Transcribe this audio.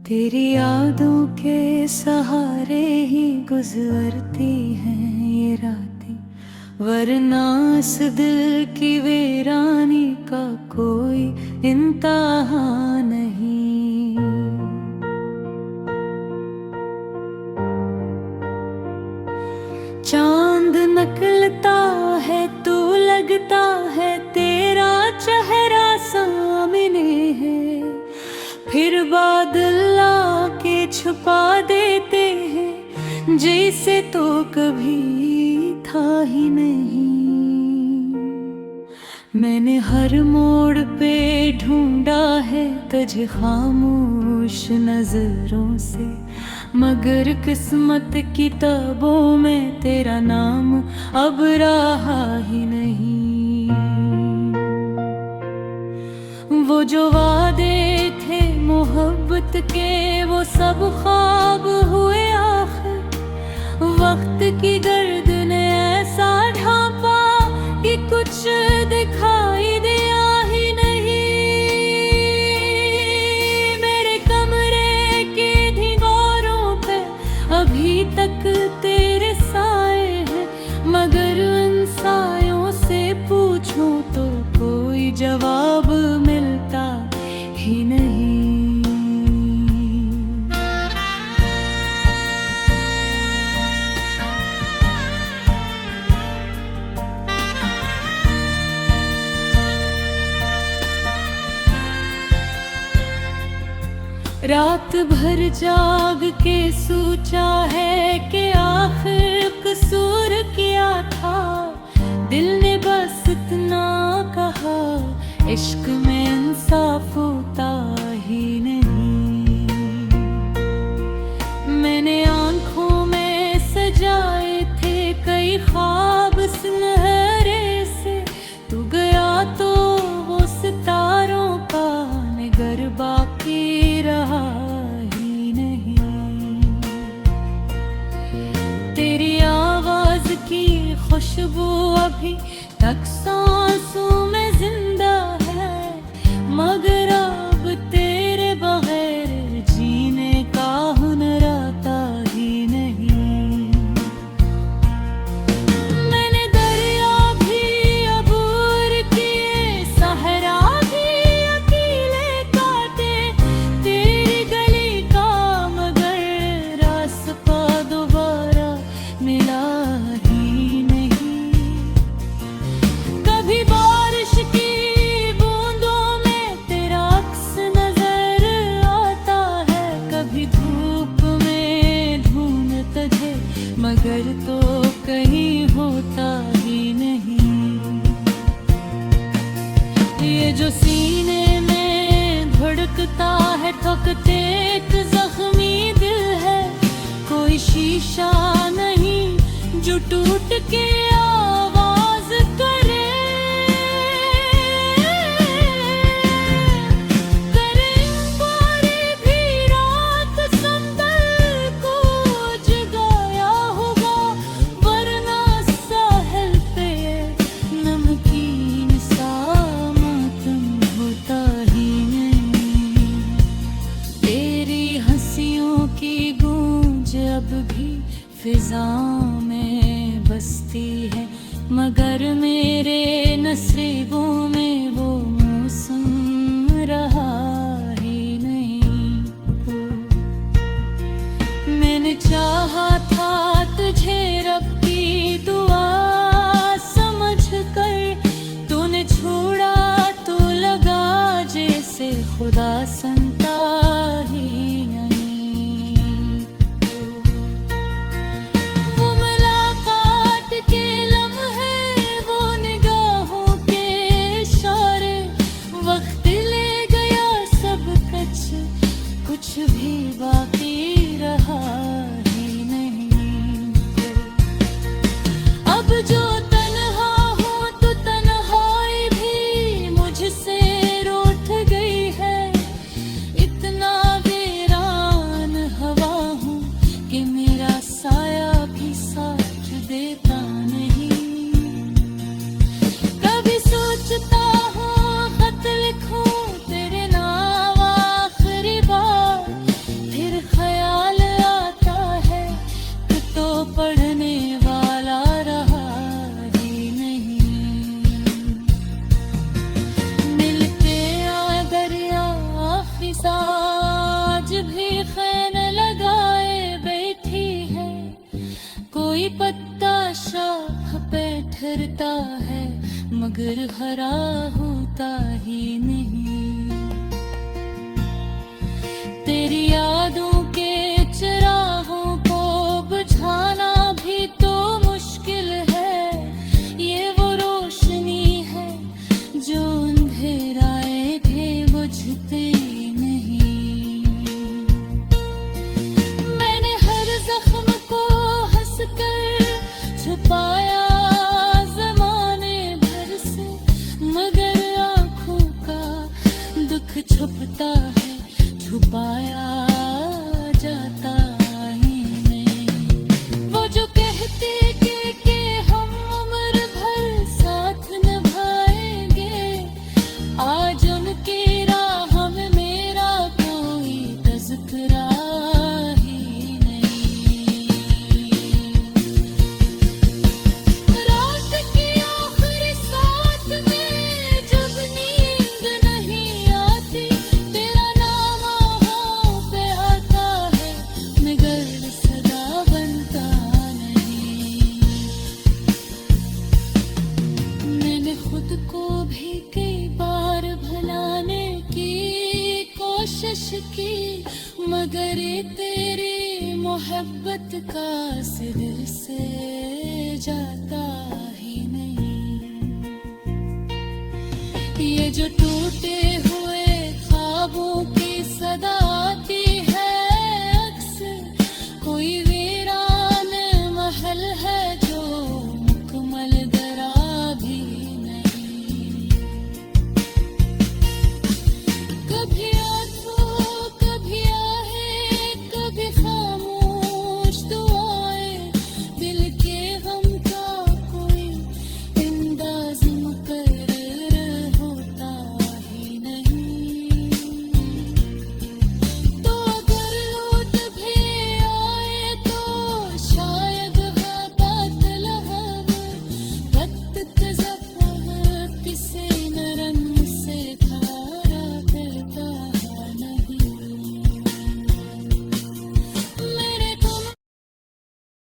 तेरी यादों के सहारे ही गुजरती हैं ये रातें, वरना इस दिल की वीरानी का कोई इंतहा नहीं। चांद निकलता है तो लगता है तेरा चेहरा सामने है, फिर बादल आके छुपा देते हैं जैसे तो कभी था ही नहीं। मैंने हर मोड़ पे ढूंढा है तुझे खामोश नजरों से, मगर किस्मत किताबों में तेरा नाम अब रहा ही नहीं। वो जो वादे थे मोहब्बत के वो सब ख्वाब हुए आखिर, वक्त की गर्द ने ऐसा ढांपा कि कुछ दिखाई दिया ही नहीं। मेरे कमरे के दीवारों पे अभी तक तेरे साए हैं, मगर उन सायों से पूछूं तो कोई जवाब मिलता ही नहीं। रात भर जाग के सोचा है कि आखिर कसूर क्या था, दिल ने बस इतना कहा इश्क में इंसाफ होता ही नहीं। मैंने आंखों में सजाए थे कई ख्वाब सुनहरे से, तू गया तो वो सितारों का निगर बाकी रहा ही नहीं। तेरी आवाज की खुशबू अभी तक सांसों में जिंदा है, मगर अब तेरे बगैर जीने का हुनर आता ही नहीं। मैंने दरिया भी अबूर किए, सहरा भी अकेले काटे, तेरी गली का मगर रास्ता दोबारा मिला ही नहीं। कभी बारिश की बूंदों में तेरा अक्स नजर आता है, कभी धूप में ढूंढ तुझे मगर तो कहीं होता ही नहीं। ये जो सीने में धड़कता है ठोकते एक जख्मी दिल है, कोई शीशा नहीं जो टूट के आवाज करे। बारी भी रात संभल को जगाया होगा, वरना साहिल पे नमकीन सा मातम होता ही नहीं। तेरी हंसियों की गूंज अब भी फिजा में बसती है, मगर मेरे नसीबों में वो मौसम रहा ही नहीं। मैंने चाहा था तुझे रब की दुआ समझ कर, तूने छोड़ा तो लगा जैसे खुदा संता ही नहीं। वो मुलाकात के लम्हे, वो निगाहों के इशारे, वक्त ले गया सब कुछ भी बाकी रहा ही नहीं। होता है मगर हरा होता ही नहीं। तेरी यादों के चिरागों को बुझाना भी तो मुश्किल है। ये वो रोशनी है जो अंधेराए भी बुझते नहीं। मैंने हर जख्म को हंसकर छुपाया ज़माने भर से, मगर आँखों का दुख छुपता है, छुपाया जाता ही नहीं। वो जो कहते कि हम उम्र भर साथ निभाएंगे, आज उनकी राह में मेरा कोई तज़किरा ही नहीं। रात की आखिरी साथ में जब नींद नहीं आती, तेरा नाम आहों पे आता है मगर सदा बनता नहीं। मैंने खुद को भी कई बार भुलाने की कोशिश की, मगर ये तेरी मोहब्बत का दिल से जाता ही नहीं। ये जो टूटे